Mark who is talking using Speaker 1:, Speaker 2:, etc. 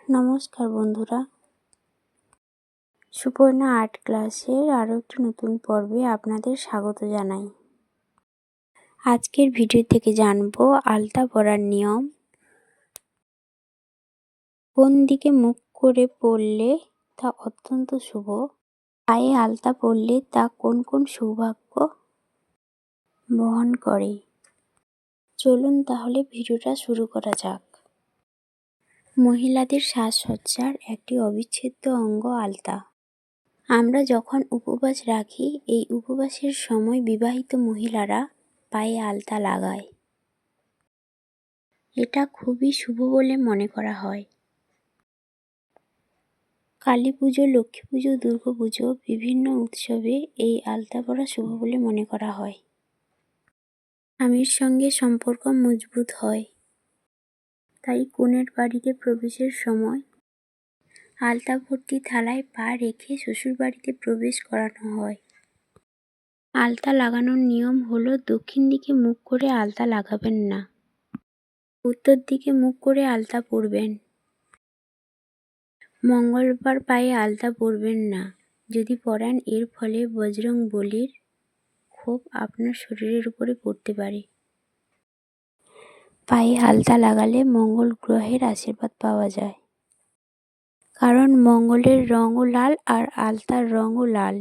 Speaker 1: নমস্কার বন্ধুরা, সুপর্ণা আর্ট ক্লাসের আরও একটি নতুন পর্বে আপনাদের স্বাগত জানাই। আজকের ভিডিও থেকে জানবো আলতা পরার নিয়ম, কোন দিকে মুখ করে পরলে তা অত্যন্ত শুভ, পায়ে আলতা পরলে তা কোন কোন সৌভাগ্য বহন করে। চলুন তাহলে ভিডিওটা শুরু করা যাক। মহিলাদের সাজসজ্জার একটি অবিচ্ছেদ্য অঙ্গ আলতা। আমরা যখন উপবাস রাখি, এই উপবাসের সময় বিবাহিত মহিলারা পায়ে আলতা লাগায়। এটা খুবই শুভ বলে মনে করা হয়। কালী পুজো, লক্ষ্মী পুজো, দুর্গা পুজো বিভিন্ন উৎসবে এই আলতা পরা শুভ বলে মনে করা হয়। স্বামীর সঙ্গে সম্পর্ক মজবুত হয়, তাই কনের বাড়িতে প্রবেশের সময় আলতা ভর্তি থালায় পা রেখে শ্বশুরবাড়িতে প্রবেশ করানো হয়। আলতা লাগানোর নিয়ম হলো, দক্ষিণ দিকে মুখ করে আলতা লাগাবেন না, উত্তর দিকে মুখ করে আলতা পরবেন। মঙ্গলবার পায়ে আলতা পরবেন না, যদি পরান এর ফলে বজরং বলির ক্ষোভ আপনার শরীরের উপরে পড়তে পারে। পায়ে আলতা লাগালে মঙ্গল গ্রহের আশীর্বাদ পাওয়া যায়, কারণ মঙ্গলের রঙও লাল আর আলতার রঙও লাল।